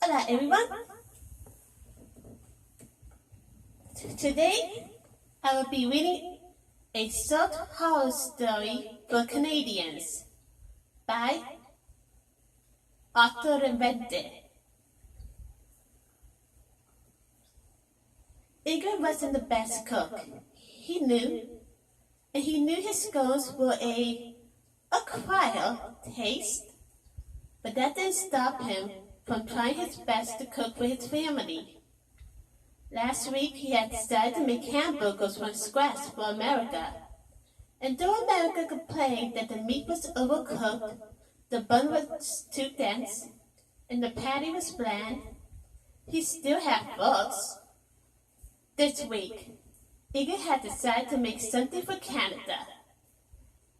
Hola everyone. Today I will be reading a short horror story for Canadians by author reinvented. Igor wasn't the best cook. He knew his scones were a acquired taste, but that didn't stop him from trying his best to cook for his family. Last week he had decided to make hamburgers from scratch for America. And though America complained that the meat was overcooked, the bun was too dense, and the patty was bland, he still had faults. This week, Igor had decided to make something for Canada.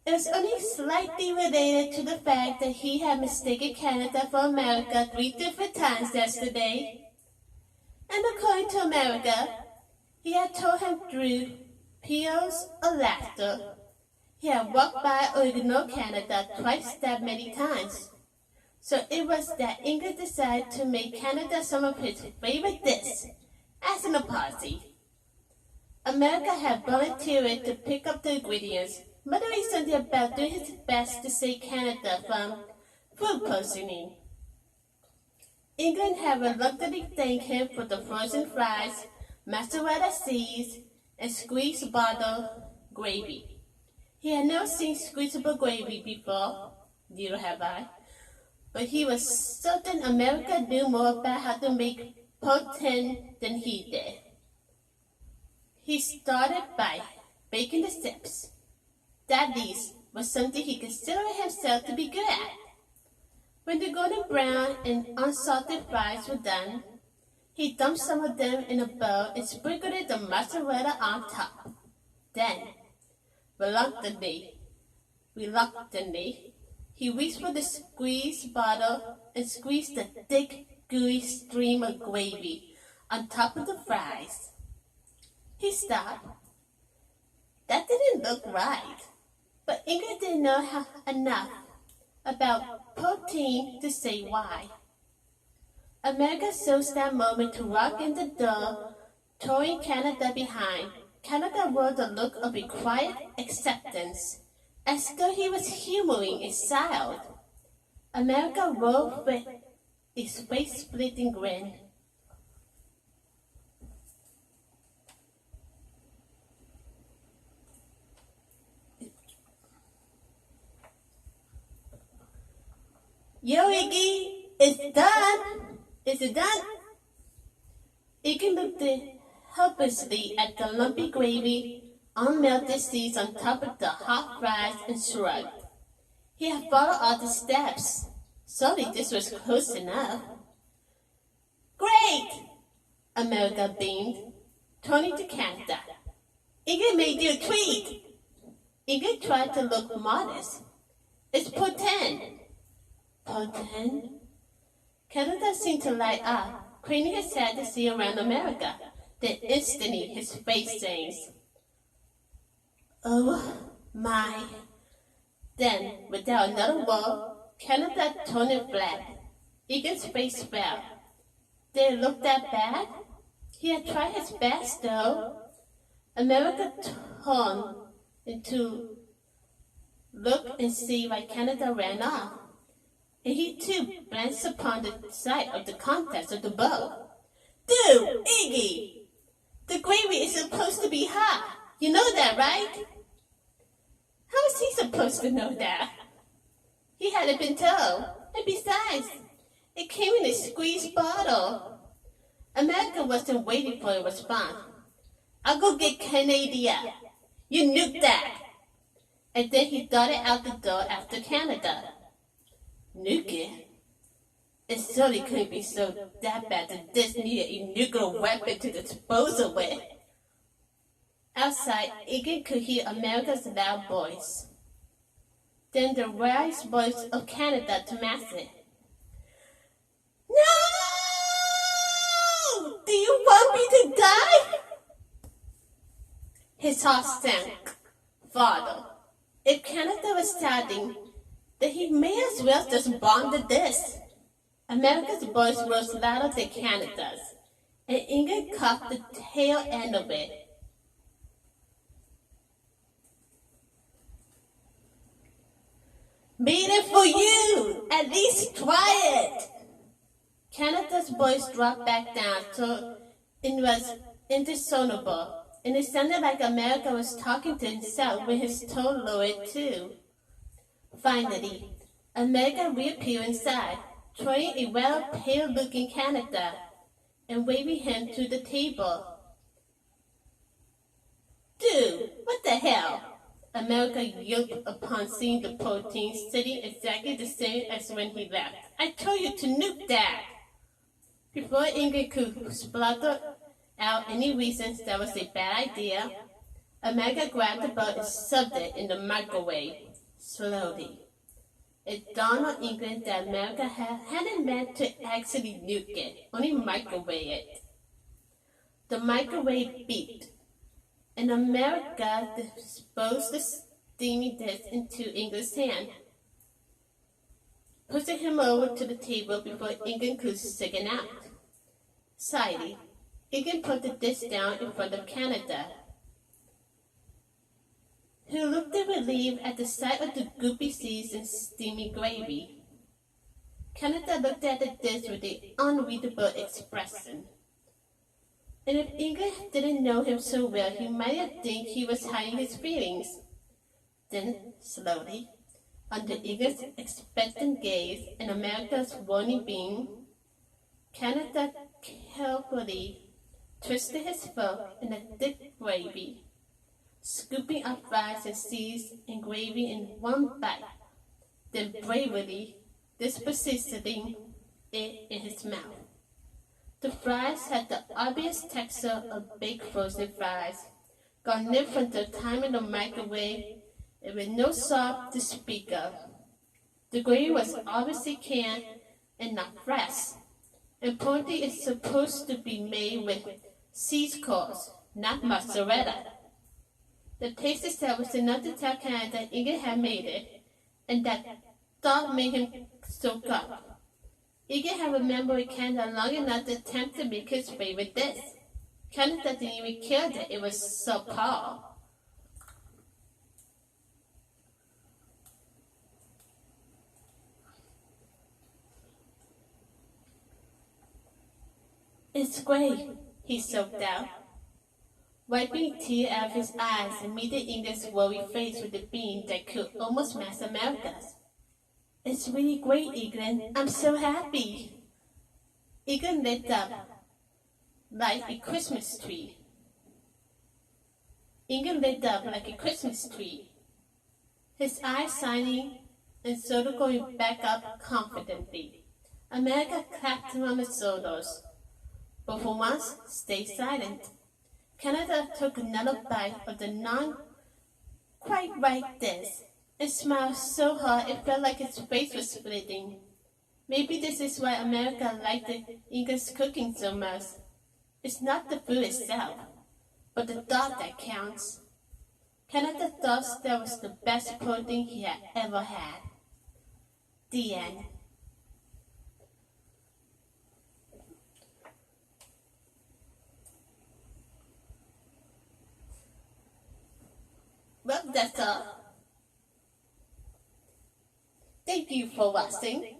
It was only slightly related to the fact that he had mistaken Canada for America 3 different times yesterday. And according to America, he had told him through peals of laughter. He had walked by original Canada twice that many times. So it was that Igor decided to make Canada some of his favorite dishes as an apology. America had volunteered to pick up the ingredients, muttering something about doing his best to save Canada from food poisoning. England had reluctantly thanked him for the frozen fries, mozzarella cheese, and squeezed bottle gravy. He had never seen squeezable gravy before, neither have I, but he was certain America knew more about how to make poutine than he did. He started by baking the chips. That least was something he considered himself to be good at. When the golden brown and unsalted fries were done, he dumped some of them in a bowl and sprinkled the mozzarella on top. Then, reluctantly, he reached for the squeeze bottle and squeezed the thick, gooey stream of gravy on top of the fries. He stopped. That didn't look right. But Ingrid didn't know enough about protein to say why. America chose that moment to walk in the door, throwing Canada behind. Canada wore the look of a quiet acceptance, as though he was humoring a child. America rolled with a face-splitting grin. Yo, Iggy, it's done. Is it done? Iggy looked helplessly at the lumpy gravy, unmelted cheese on top of the hot fries and shrugged. He had followed all the steps. Surely this was close enough. Great! America beamed, turning to Canada. Iggy made you a tweet. Iggy tried to look modest. It's poutine. Poutine? Canada seemed to light up, craning his head to see around America. Then instantly his face changed. Oh my. Then, without another word, Canada turned it flat. Egan's face fell. Did it look that bad? He had tried his best though. America turned into look and see why Canada ran off. And he too glanced upon the sight of the contents of the bowl. Dude, Iggy! The gravy is supposed to be hot. You know that, right? How is he supposed to know that? He hadn't been told. And besides, it came in a squeezed bottle. America wasn't waiting for a response. I'll go get Canada. You nuke that. And then he darted out the door after Canada. Nuke it? It certainly couldn't be so that bad that this needed a nuclear weapon to dispose of it. Outside, Egan could hear America's loud voice. Then the raised voice of Canada to match it. No! Do you want me to die? His heart sank. Father, if Canada was shouting, then he may as well just bomb the dish. America's voice was louder than Canada's, and England caught the tail end of it. Made it for you! At least try it! Canada's voice dropped back down so it was indiscernible, and it sounded like America was talking to himself with his tone lowered too. Finally, America reappeared inside, throwing a rather pale-looking Canada and waving him to the table. Dude, what the hell? America yelped upon seeing the protein sitting exactly the same as when he left. I told you to nuke that! Before Ingrid could splutter out any reasons that was a bad idea, America grabbed the boat and shoved it in the microwave, slowly. It dawned on England that America hadn't meant to actually nuke it, only microwave it. The microwave beeped, and America disposed the steaming dish into England's hand, pushing him over to the table before England could sicken out. Slyly, England put the dish down in front of Canada, who looked in relief at the sight of the goopy seas and steamy gravy. Canada looked at the dish with an unreadable expression. And if England didn't know him so well, he might have think he was hiding his feelings. Then, slowly, under England's expectant gaze and America's warning beam, Canada carefully twisted his fork in the thick gravy, scooping up fries and seeds and gravy in one bite, then bravely dispositioning it in his mouth. The fries had the obvious texture of baked frozen fries, garnished from the time in the microwave and with no salt to speak of. The gravy was obviously canned and not fresh, and pointy is supposed to be made with cheesecloth, not mozzarella. The taste itself was enough to tell Canada that England had made it, and that thought made him soak up. England had remembered Canada long enough to attempt to make his favorite dish. Canada didn't even care that it was so subpar. It's great, he soaked out, wiping a tear out of his eyes and meeting England's worried face with a beam that could almost match America's. It's really great, England. I'm so happy. England lit up like a Christmas tree. England lit up like a Christmas tree, his eyes shining and shoulder going back up confidently. America clapped him on the shoulders, but for once stayed silent. Canada took another bite of the non-quite right dish and smiled so hard it felt like his face was splitting. Maybe this is why America liked the English cooking so much. It's not the food itself, but the thought that counts. Canada thought that was the best protein he had ever had. The end. Well, that's all. Thank you for watching.